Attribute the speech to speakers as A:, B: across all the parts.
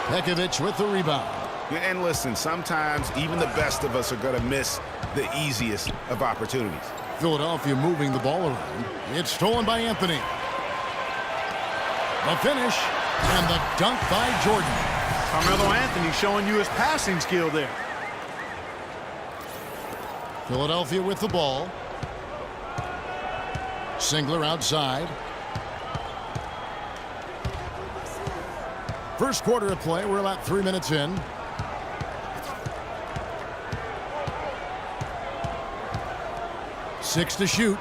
A: Pekovic with the rebound.
B: And listen, sometimes even the best of us are going to miss the easiest of opportunities.
A: Philadelphia moving the ball around. It's stolen by Anthony. The finish and the dunk by Jordan.
C: Carmelo Anthony showing you his passing skill there.
A: Philadelphia with the ball. Singler outside. First quarter of play. We're about 3 minutes in. Six to shoot.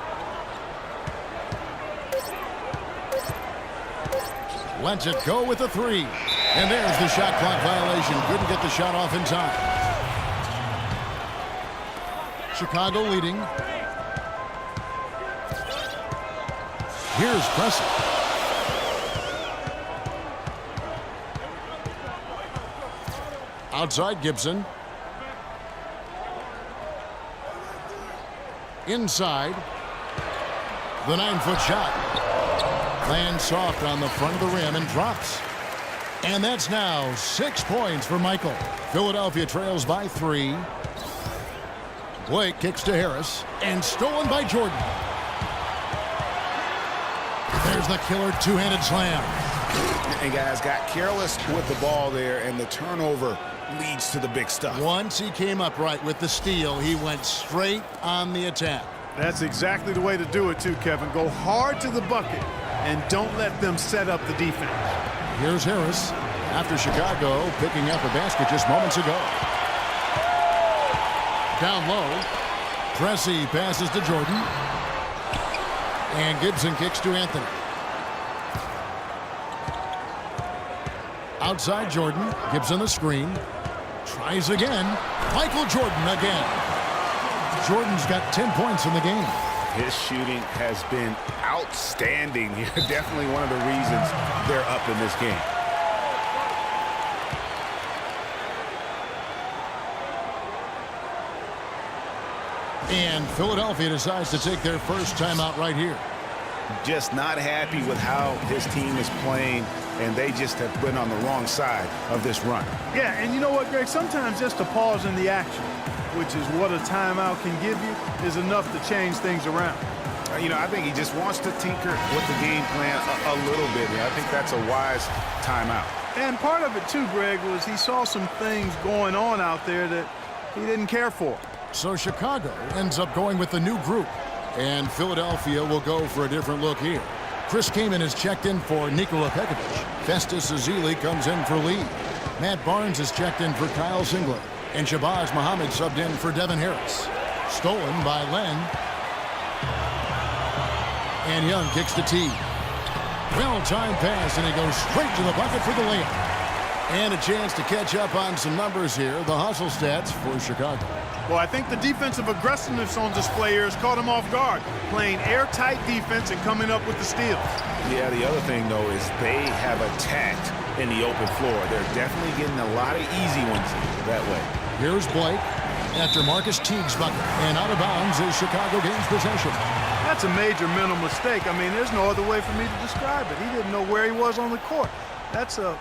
A: Lets it go with a three. And there's the shot clock violation. Couldn't get the shot off in time. Chicago leading. Here's Preston. Outside Gibson. Inside. The 9-foot shot. Lands soft on the front of the rim and drops. And that's now 6 points for Michael. Philadelphia trails by 3. Blake kicks to Harris. And stolen by Jordan. There's the killer two-handed slam.
B: And guys got careless with the ball there, and the turnover leads to the big stuff.
A: Once he came upright with the steal, he went straight on the attack.
C: That's exactly the way to do it too, Kevin. Go hard to the bucket and don't let them set up the defense.
A: Here's Harris after Chicago picking up a basket just moments ago. Down low. Pressey passes to Jordan. And Gibson kicks to Anthony. Outside Jordan. Gibson the screen. Tries again. Michael Jordan again. Jordan's got 10 points in the game.
B: His shooting has been outstanding here. Definitely one of the reasons they're up in this game.
A: And Philadelphia decides to take their first timeout right here.
B: Just not happy with how his team is playing, and they just have been on the wrong side of this run.
C: Yeah, and you know what, Greg? Sometimes just a pause in the action, which is what a timeout can give you, is enough to change things around.
B: You know, I think he just wants to tinker with the game plan a little bit. And I think that's a wise timeout.
C: And part of it, too, Greg, was he saw some things going on out there that he didn't care for.
A: So Chicago ends up going with the new group. And Philadelphia will go for a different look here. Chris Kaman is checked in for Nikola Pekovic. Festus Ezeli comes in for Lee. Matt Barnes is checked in for Kyle Singler. And Shabazz Muhammad subbed in for Devin Harris. Stolen by Len. And Young kicks to T. Well-timed pass, and he goes straight to the bucket for the layup. And a chance to catch up on some numbers here. The hustle stats for Chicago.
C: Well, I think the defensive aggressiveness on display here has caught him off guard. Playing airtight defense and coming up with the steals.
B: Yeah, the other thing, though, is they have attacked in the open floor. They're definitely getting a lot of easy ones that way.
A: Here's Blake after Marcus Teague's bucket. And out of bounds as Chicago gains possession.
C: That's a major mental mistake. I mean, there's no other way for me to describe it. He didn't know where he was on the court. That's a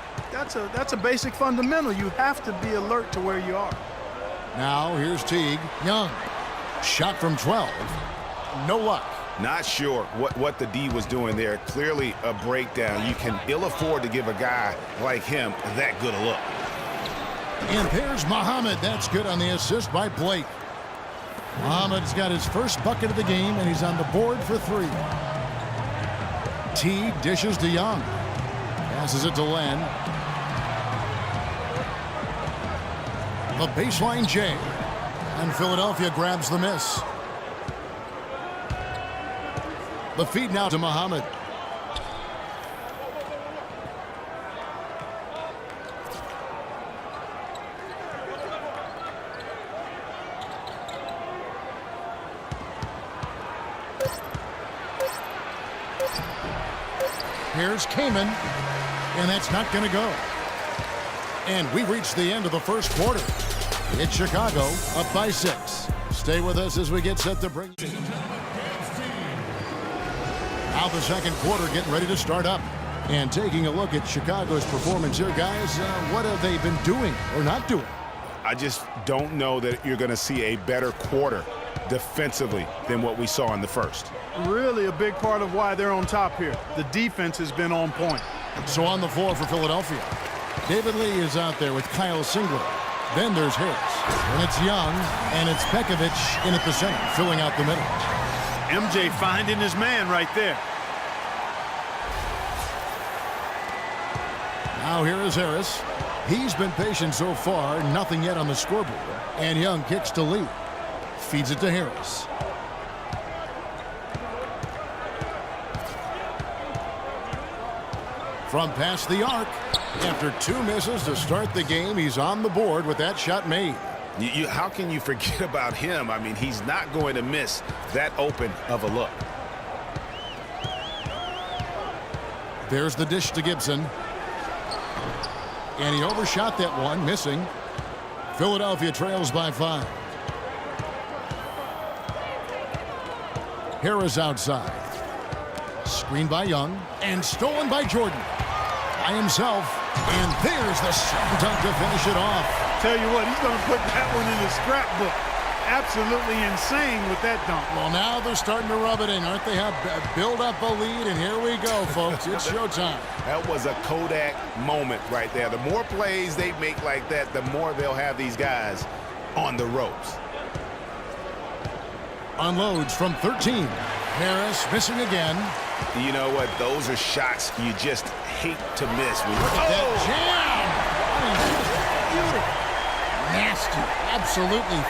C: basic fundamental. You have to be alert to where you are.
A: Now here's Teague. Young. Shot from 12. No luck.
B: Not sure what the D was doing there. Clearly a breakdown. You can ill afford to give a guy like him that good a look.
A: And there's Muhammad. That's good on the assist by Blake. Muhammad's got his first bucket of the game, and he's on the board for 3. Teague dishes to Young. Passes it to Len. The baseline J. And Philadelphia grabs the miss. The feed now to Muhammad. Here's Kaman, and that's not going to go. And we reached the end of the first quarter. It's Chicago up by 6. Stay with us as we get set to bring you. Now the second quarter getting ready to start up. And taking a look at Chicago's performance here, guys, what have they been doing or not doing?
B: I just don't know that you're going to see a better quarter defensively than what we saw in the first.
C: Really a big part of why they're on top here. The defense has been on point.
A: So on the floor for Philadelphia, David Lee is out there with Kyle Singler. Then there's Harris. And it's Young, and it's Pekovic in at the center, filling out the middle.
C: MJ finding his man right there.
A: Now here is Harris. He's been patient so far, nothing yet on the scoreboard. And Young kicks to Lee. Feeds it to Harris. From past the arc, after 2 misses to start the game, he's on the board with that shot made.
B: How can you forget about him? I mean, he's not going to miss that open of a look.
A: There's the dish to Gibson. And he overshot that one, missing. Philadelphia trails by 5. Harris outside. Screened by Young and stolen by Jordan. By himself. And there's the slam dunk to finish it off.
C: Tell you what, he's going to put that one in the scrapbook. Absolutely insane with that dunk.
A: Well, now they're starting to rub it in, aren't they? Have build up a lead, and here we go, folks. It's showtime.
B: That was a Kodak moment right there. The more plays they make like that, the more they'll have these guys on the ropes.
A: Unloads from 13. Harris missing again.
B: You know what? Those are shots you just hate to miss.
A: Look at that jam! I mean, beautiful. Nasty. Absolutely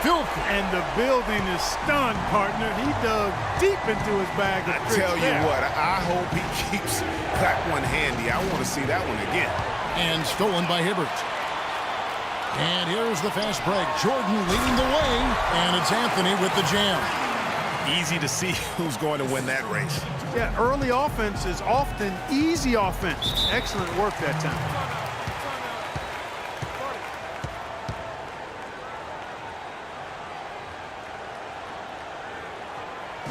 A: filthy.
C: And the building is stunned, partner. He dug deep into his bag of tricks.
B: I tell you
C: there.
B: what, I hope he keeps that one handy. I want to see that one again.
A: And stolen by Hibbert. And here's the fast break. Jordan leading the way, and it's Anthony with the jam.
B: Easy to see who's going to win that race.
C: Yeah, early offense is often easy offense. Excellent work that time.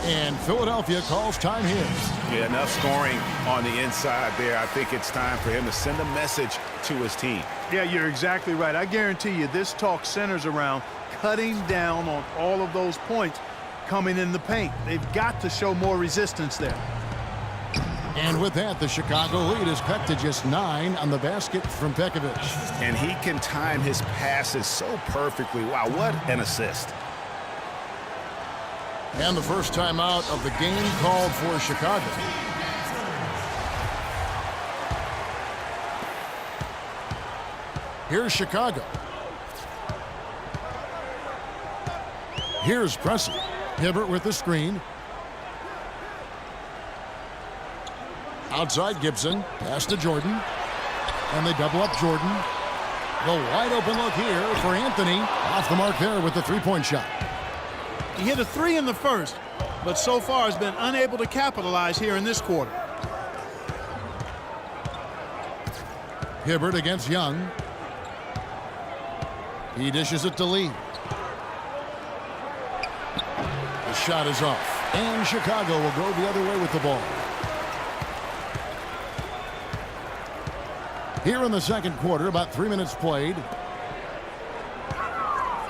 A: And Philadelphia calls time here.
B: Yeah, enough scoring on the inside there. I think it's time for him to send a message to his team.
C: Yeah, you're exactly right. I guarantee you this talk centers around cutting down on all of those points coming in the paint. They've got to show more resistance there.
A: And with that, the Chicago lead is cut to just 9 on the basket from Pekovic.
B: And he can time his passes so perfectly. Wow, what an assist.
A: And the first timeout of the game called for Chicago. Here's Chicago. Here's Pressey. Hibbert with the screen. Outside Gibson. Pass to Jordan. And they double up Jordan. The wide open look here for Anthony. Off the mark there with the three-point shot.
C: He hit a 3 in the first, but so far has been unable to capitalize here in this quarter.
A: Hibbert against Young. He dishes it to Lee. The shot is off. And Chicago will go the other way with the ball. Here in the second quarter, about 3 minutes played.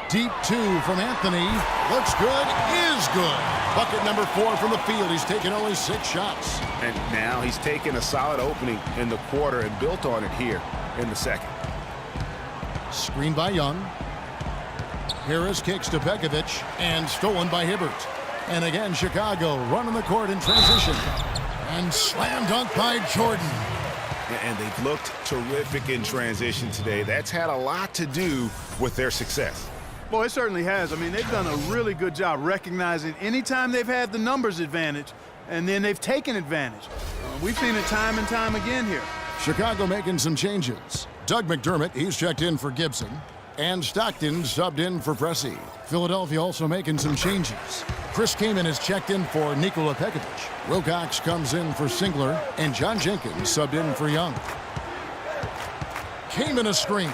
A: Deep 2 from Anthony. Looks good, is good. Bucket number 4 from the field. He's taken only 6 shots.
B: And now he's taken a solid opening in the quarter and built on it here in the second.
A: Screened by Young. Harris kicks to Pekovic and stolen by Hibbert. And again, Chicago running the court in transition. And slam dunk by Jordan.
B: And they've looked terrific in transition today. That's had a lot to do with their success.
C: Well, it certainly has. I mean, they've done a really good job recognizing anytime they've had the numbers advantage, and then they've taken advantage. We've seen it time and time again here.
A: Chicago making some changes. Doug McDermott, he's checked in for Gibson. And Stockton subbed in for Pressey. Philadelphia also making some changes. Chris Kaman is checked in for Nikola Pekovic. Wilcox comes in for Singler. And John Jenkins subbed in for Young. Kaman a screen.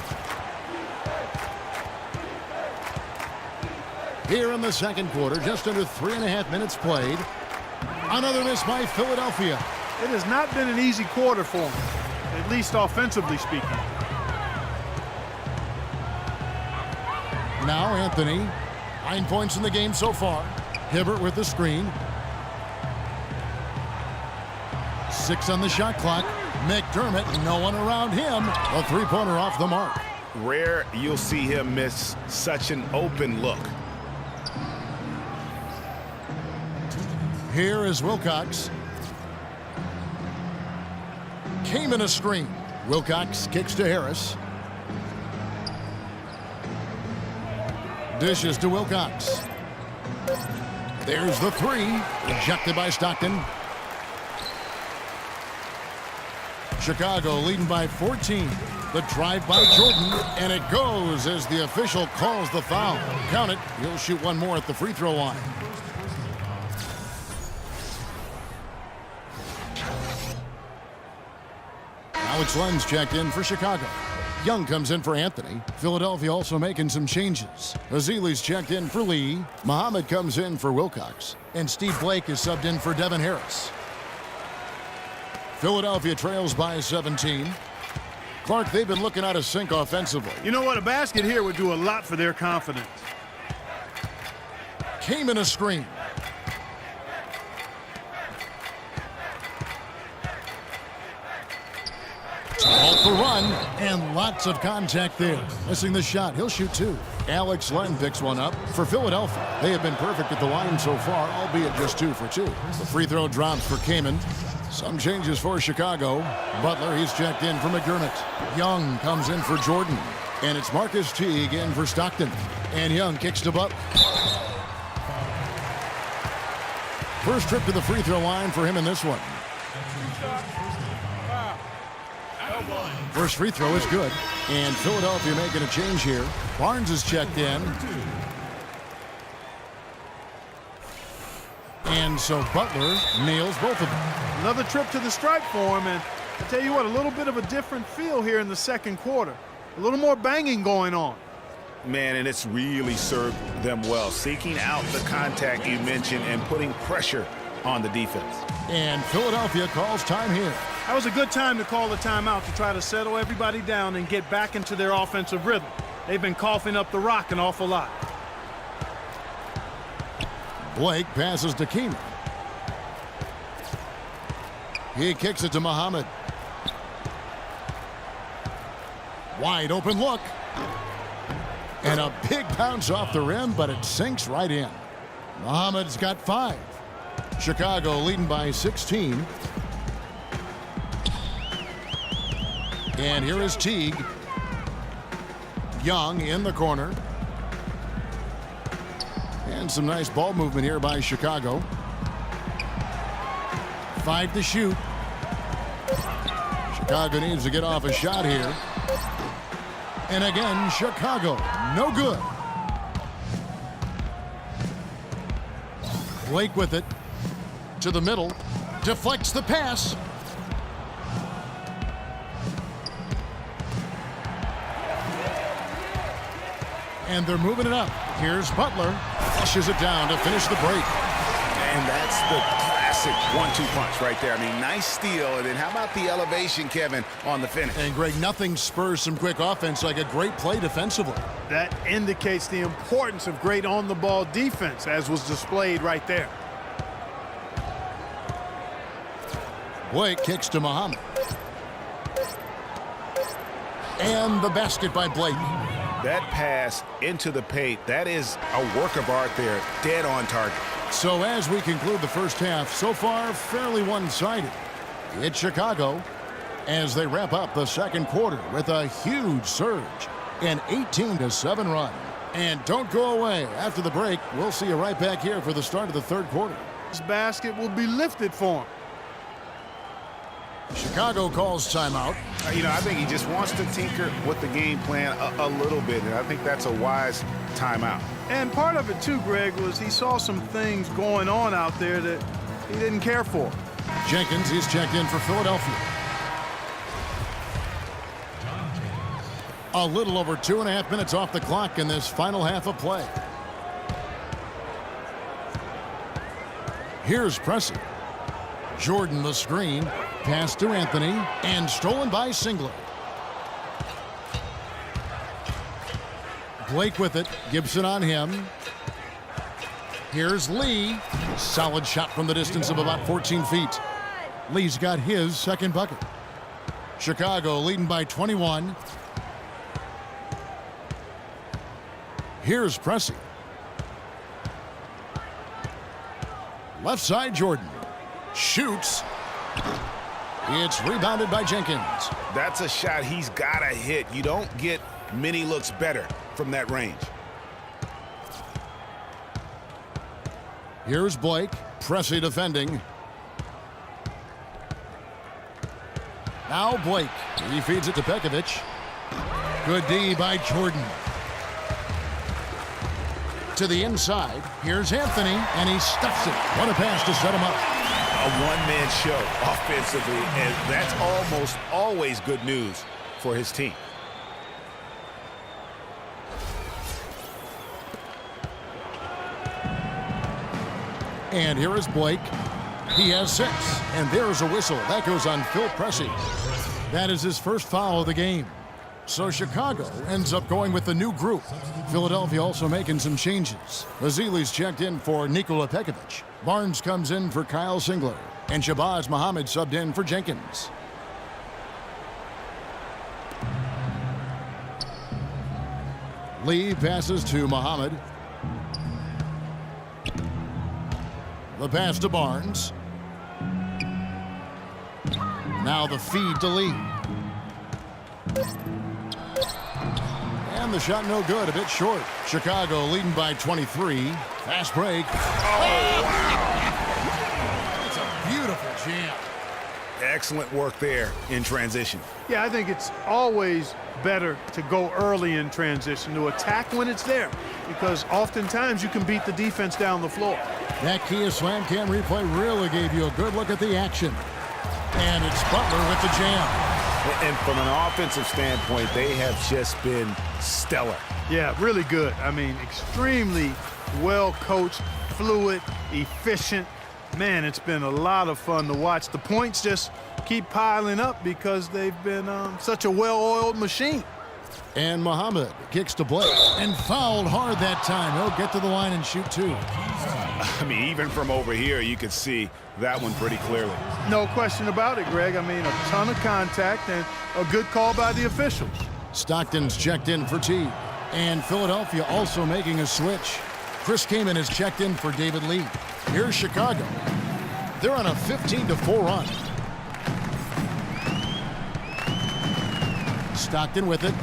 A: Here in the second quarter, just under 3.5 minutes played. Another miss by Philadelphia.
C: It has not been an easy quarter for him, at least offensively speaking.
A: Now Anthony, 9 points in the game so far. Hibbert with the screen. 6 on the shot clock. McDermott, no one around him. A three-pointer off the mark.
B: Rare you'll see him miss such an open look.
A: Here is Wilcox. Came in a screen. Wilcox kicks to Harris. Dishes to Wilcox. There's the three. Rejected by Stockton. Chicago leading by 14. The drive by Jordan, and it goes as the official calls the foul. Count it. He'll shoot one more at the free throw line. Alex Len's checked in for Chicago. Young comes in for Anthony. Philadelphia also making some changes. Azili's checked in for Lee. Muhammad comes in for Wilcox. And Steve Blake is subbed in for Devin Harris. Philadelphia trails by 17. Clark, they've been looking out of sync offensively.
C: You know what? A basket here would do a lot for their confidence.
A: Came in a screen. Off the run, and lots of contact there. Missing the shot. He'll shoot two. Alex Len picks one up for Philadelphia. They have been perfect at the line so far, albeit just 2 for 2. The free throw drops for Kamen. Some changes for Chicago. Butler, he's checked in for McDermott. Young comes in for Jordan. And it's Marcus Teague in for Stockton. And Young kicks to Butler. First trip to the free throw line for him in this one. First free throw is good. And Philadelphia making a change here. Barnes is checked in. And so Butler nails both of them.
C: Another trip to the stripe for him, and I tell you what, a little bit of a different feel here in the second quarter. A little more banging going on.
B: Man, and it's really served them well, seeking out the contact you mentioned and putting pressure on the defense.
A: And Philadelphia calls time here.
C: That was a good time to call the timeout to try to settle everybody down and get back into their offensive rhythm. They've been coughing up the rock an awful lot.
A: Blake passes to Keenan. He kicks it to Muhammad. Wide open look. And a big bounce off the rim, but it sinks right in. Muhammad's got 5. Chicago leading by 16. And here is Teague. Young in the corner. And some nice ball movement here by Chicago. 5 to shoot. Chicago needs to get off a shot here. And again, Chicago, no good. Blake with it. To the middle. Deflects the pass. And they're moving it up. Here's Butler. Flushes it down to finish the break.
B: And that's the classic 1-2 punch right there. I mean, nice steal. And then how about the elevation, Kevin, on the finish?
A: And Greg, nothing spurs some quick offense like a great play defensively.
C: That indicates the importance of great on-the-ball defense, as was displayed right there.
A: Blake kicks to Muhammad. And the basket by Blake.
B: That pass into the paint, that is a work of art there, dead on target.
A: So as we conclude the first half, so far fairly one-sided. It's Chicago as they wrap up the second quarter with a huge surge, an 18-7 run. And don't go away. After the break, we'll see you right back here for the start of the third quarter.
C: This basket will be lifted for him.
A: Chicago calls timeout.
B: I think he just wants to tinker with the game plan a little bit, and I think that's a wise timeout.
C: And part of it, too, Greg, was he saw some things going on out there that he didn't care for.
A: Jenkins is checked in for Philadelphia. A little over 2.5 minutes off the clock in this final half of play. Here's Pressey. Jordan the screen. Pass to Anthony. And stolen by Singler. Blake with it. Gibson on him. Here's Lee. Solid shot from the distance of about 14 feet. Lee's got his second bucket. Chicago leading by 21. Here's Pressey. Left side, Jordan. Shoots. It's rebounded by Jenkins.
B: That's a shot he's got to hit. You don't get many looks better from that range.
A: Here's Blake. Pressey defending. Now Blake. He feeds it to Pekovic. Good D by Jordan. To the inside. Here's Anthony, and he stuffs it. What a pass to set him up.
B: A one-man show offensively, and that's almost always good news for his team.
A: And here is Blake. He has 6. And there's a whistle. That goes on Phil Pressey. That is his first foul of the game. So Chicago ends up going with the new group. Philadelphia also making some changes. Ezeli's checked in for Nikola Pekovic. Barnes comes in for Kyle Singler. And Shabazz Muhammad subbed in for Jenkins. Lee passes to Muhammad. The pass to Barnes. Now the feed to Lee. And the shot no good, a bit short. Chicago leading by 23. Fast break.
B: Oh, wow.
A: It's a beautiful jam.
B: Excellent work there in transition.
C: Yeah, I think it's always better to go early in transition, to attack when it's there, because oftentimes you can beat the defense down the floor.
A: That Kia Slam Cam replay really gave you a good look at the action. And it's Butler with the jam.
B: And from an offensive standpoint, they have just been stellar.
C: Yeah, really good. I mean, extremely well coached, fluid, efficient. Man, it's been a lot of fun to watch. The points just keep piling up because they've been such a well-oiled machine.
A: And Muhammad kicks to Blake and fouled hard that time. He'll get to the line and shoot 2.
B: I mean, even from over here, you could see that one pretty clearly.
C: No question about it, Greg. I mean, a ton of contact and a good call by the officials. Stockton's checked in for T. And Philadelphia also making a switch. Chris Kaman is checked in for David Lee. Here's Chicago. They're on a 15-4 run. Stockton with it.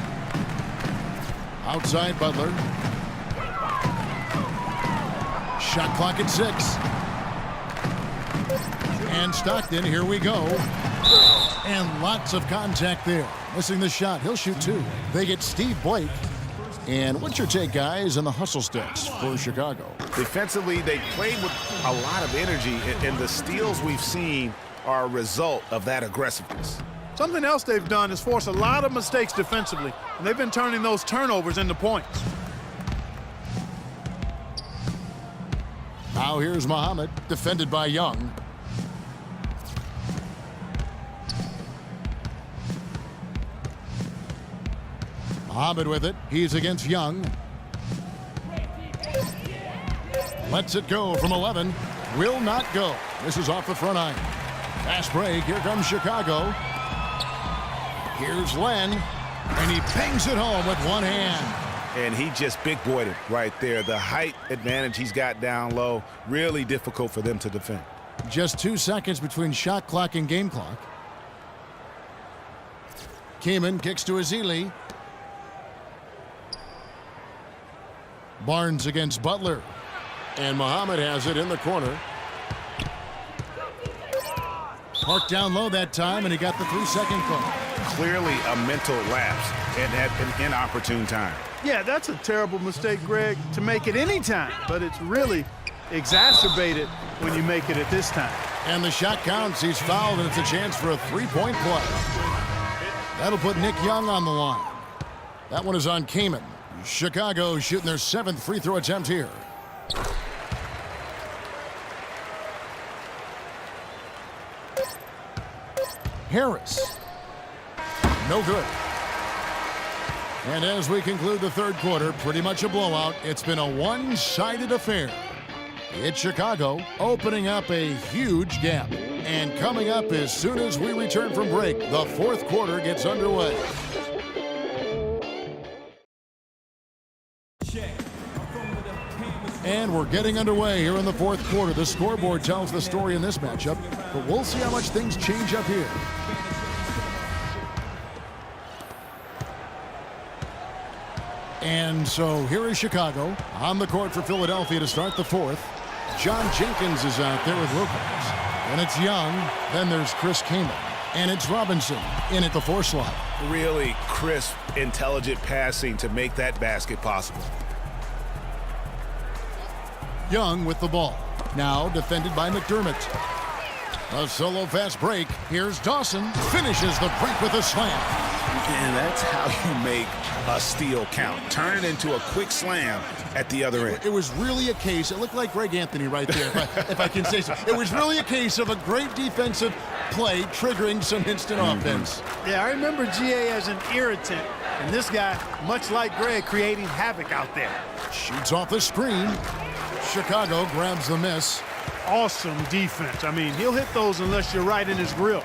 C: Outside Butler. Shot clock at 6. And Stockton, here we go. And lots of contact there. Missing the shot. He'll shoot 2. They get Steve Blake. And what's your take, guys, on the hustle steps for Chicago?
B: Defensively, they played with a lot of energy, and the steals we've seen are a result of that aggressiveness.
C: Something else they've done is force a lot of mistakes defensively, and they've been turning those turnovers into points.
A: Now here's Muhammad, defended by Young. Muhammad with it. He's against Young. Lets it go from 11. Will not go. This is off the front iron. Fast break. Here comes Chicago. Here's Len. And he bangs it home with one hand.
B: And he just big-boyed it right there. The height advantage he's got down low, really difficult for them to defend.
A: Just 2 seconds between shot clock and game clock. Kaman kicks to Ezeli. Barnes against Butler. And Muhammad has it in the corner. Parked down low that time, and he got the 3-second call.
B: Clearly a mental lapse and at an inopportune time.
C: Yeah, that's a terrible mistake, Greg, to make it any time, but it's really exacerbated when you make it at this time.
A: And the shot counts. He's fouled, and it's a chance for a 3-point play. That'll put Nick Young on the line. That one is on Kaman. Chicago shooting their 7th free throw attempt here. Harris. No good. And as we conclude the third quarter, pretty much a blowout. It's been a one-sided affair. It's Chicago opening up a huge gap. And coming up as soon as we return from break, the fourth quarter gets underway. And we're getting underway here in the fourth quarter. The scoreboard tells the story in this matchup, but we'll see how much things change up here. And so here is Chicago on the court for Philadelphia to start the fourth. John Jenkins is out there with Wilkins. And it's Young. Then there's Chris Kaman. And it's Robinson in at the 4 slot.
B: Really crisp, intelligent passing to make that basket possible.
A: Young with the ball. Now defended by McDermott. A solo fast break. Here's Dawson. Finishes the break with a slam.
B: And that's how you make a steal count. Turn it into a quick slam at the other end.
A: It was really a case. It looked like Greg Anthony right there, if I can say so. It was really a case of a great defensive play triggering some instant offense.
C: Yeah, I remember GA as an irritant. And this guy, much like Greg, creating havoc out there.
A: Shoots off the screen. Chicago grabs the miss.
C: Awesome defense. I mean, he'll hit those unless you're right in his grill.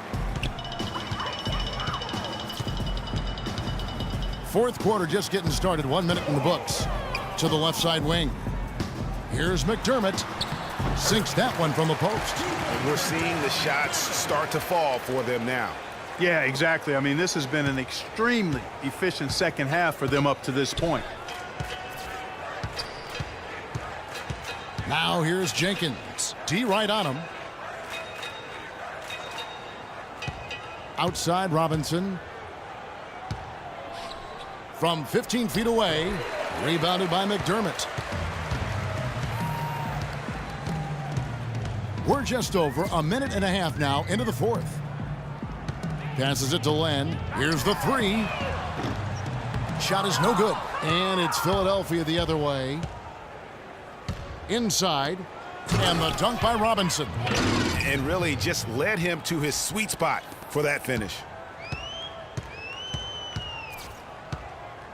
A: Fourth quarter just getting started. 1 minute in the books. To the left side wing. Here's McDermott. Sinks that one from the post.
B: And we're seeing the shots start to fall for them now.
C: Yeah, exactly. I mean, this has been an extremely efficient second half for them up to this point.
A: Now here's Jenkins. D right on him. Outside Robinson. From 15 feet away. Rebounded by McDermott. We're just over a minute and a half now into the fourth. Passes it to Len. Here's the 3. Shot is no good. And it's Philadelphia the other way. Inside. And the dunk by Robinson.
B: And really just led him to his sweet spot for that finish.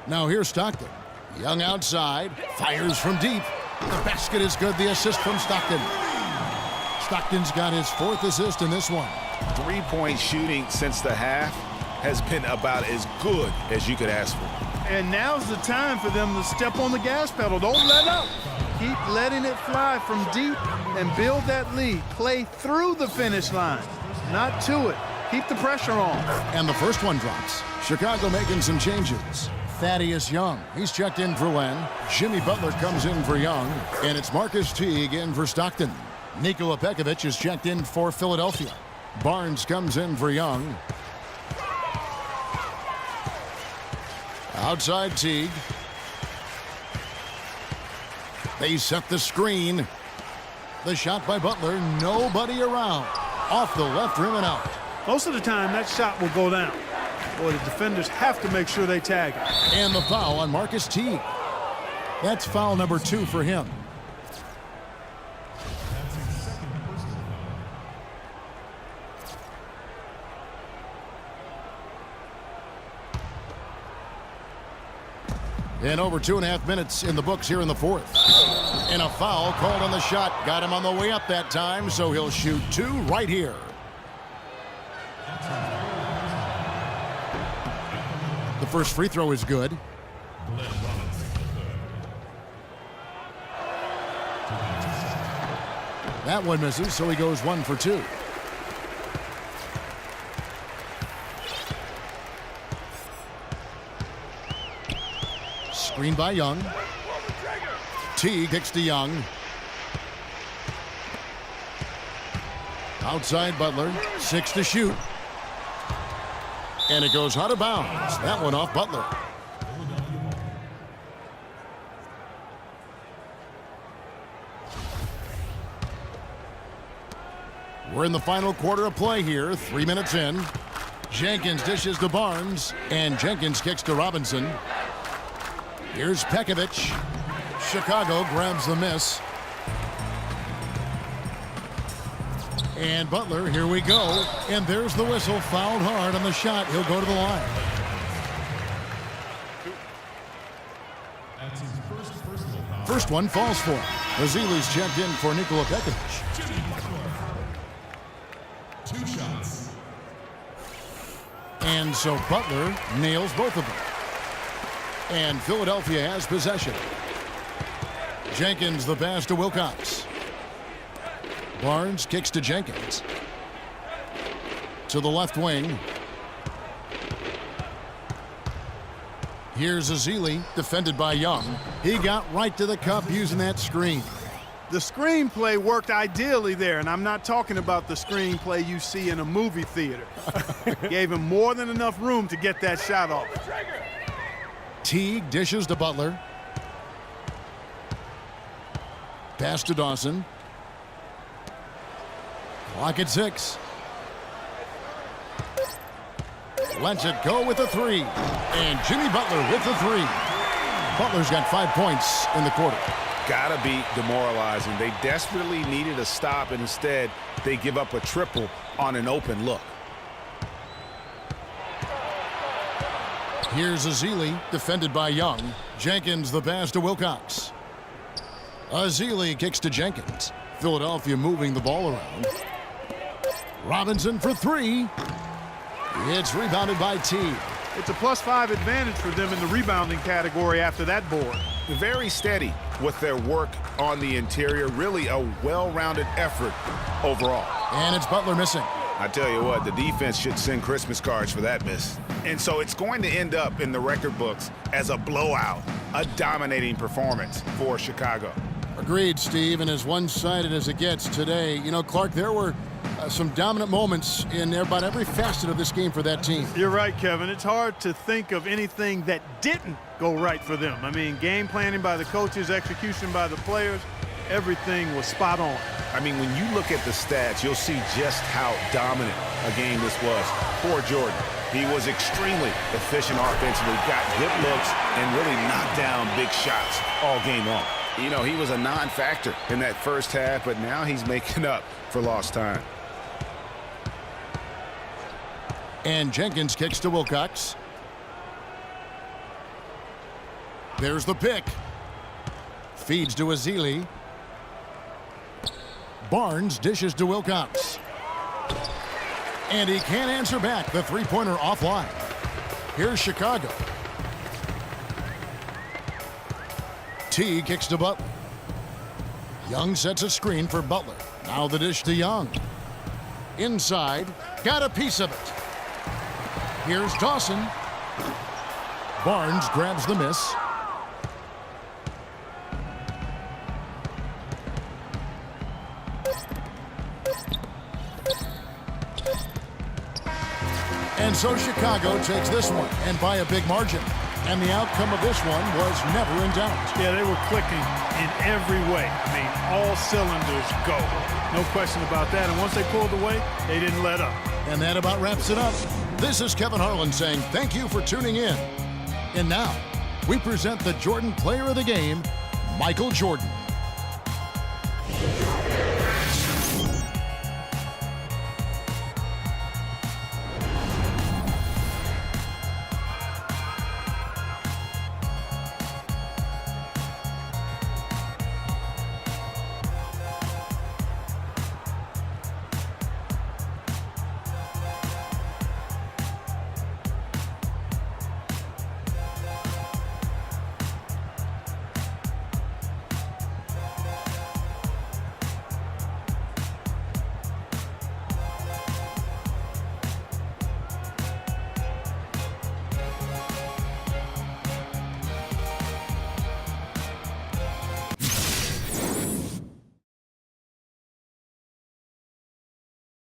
A: Now here's Stockton. Young outside. Fires from deep. The basket is good. The assist from Stockton. Stockton's got his 4th assist in this one.
B: 3-point shooting since the half has been about as good as you could ask for.
C: And now's the time for them to step on the gas pedal. Don't let up. Keep letting it fly from deep and build that lead. Play through the finish line, not to it. Keep the pressure on.
A: And the first one drops. Chicago making some changes. Thaddeus Young, he's checked in for Len. Jimmy Butler comes in for Young. And it's Marcus Teague in for Stockton. Nikola Pekovic is checked in for Philadelphia. Barnes comes in for Young. Outside Teague. They set the screen. The shot by Butler, nobody around. Off the left rim and out.
C: Most of the time, that shot will go down. Boy, the defenders have to make sure they tag him.
A: And the foul on Marcus Teague. That's foul number 2 for him. And over 2.5 minutes in the books here in the fourth. And a foul called on the shot. Got him on the way up that time, so he'll shoot 2 right here. The first free throw is good. That one misses, so he goes 1 for 2. Screen by Young. Teague kicks to Young. Outside Butler. 6 to shoot. And it goes out of bounds. That one off Butler. We're in the final quarter of play here. 3 minutes in. Jenkins dishes to Barnes. And Jenkins kicks to Robinson. Here's Pekovic. Chicago grabs the miss. And Butler, here we go. And there's the whistle, fouled hard on the shot. He'll go to the line. First one falls for him. Azili's checked in for Nikola Pekovic.
D: 2 shots.
A: And so Butler nails both of them. And Philadelphia has possession. Jenkins the pass to Wilcox. Barnes kicks to Jenkins. To the left wing. Here's Azili, defended by Young. He got right to the cup using that screen.
C: The screenplay worked ideally there, and I'm not talking about the screenplay you see in a movie theater. Gave him more than enough room to get that shot off.
A: Teague dishes to Butler. Pass to Dawson. Clock at 6. Lets it go with a 3. And Jimmy Butler with the 3. Butler's got 5 points in the quarter.
B: Gotta be demoralizing. They desperately needed a stop, and instead they give up a triple on an open look.
A: Here's Azili, defended by Young. Jenkins the pass to Wilcox. Azili kicks to Jenkins. Philadelphia moving the ball around. Robinson for 3. It's rebounded by Teague.
C: It's a +5 advantage for them in the rebounding category after that board.
B: Very steady with their work on the interior. Really a well-rounded effort overall.
A: And it's Butler missing.
B: I tell you what, the defense should send Christmas cards for that miss. And so it's going to end up in the record books as a blowout, a dominating performance for Chicago.
A: Agreed, Steve, and as one-sided as it gets today. You know, Clark, there were some dominant moments in about every facet of this game for that team.
C: You're right, Kevin. It's hard to think of anything that didn't go right for them. I mean, game planning by the coaches, execution by the players, everything was spot on.
B: I mean, when you look at the stats, you'll see just how dominant a game this was for Jordan. He was extremely efficient offensively, got good looks, and really knocked down big shots all game long. You know, he was a non-factor in that first half, but now he's making up for lost time.
A: And Jenkins kicks to Wilcox. There's the pick. Feeds to Azili. Barnes dishes to Wilcox. And he can't answer back. The three-pointer offline. Here's Chicago. T kicks to Butler. Young sets a screen for Butler. Now the dish to Young. Inside. Got a piece of it. Here's Dawson. Barnes grabs the miss. And so Chicago takes this one, and by a big margin. And the outcome of this one was never in doubt.
C: Yeah, they were clicking in every way. I mean, all cylinders go. No question about that. And once they pulled away, they didn't let up.
A: And that about wraps it up. This is Kevin Harlan saying thank you for tuning in. And now, we present the Jordan Player of the Game, Michael Jordan.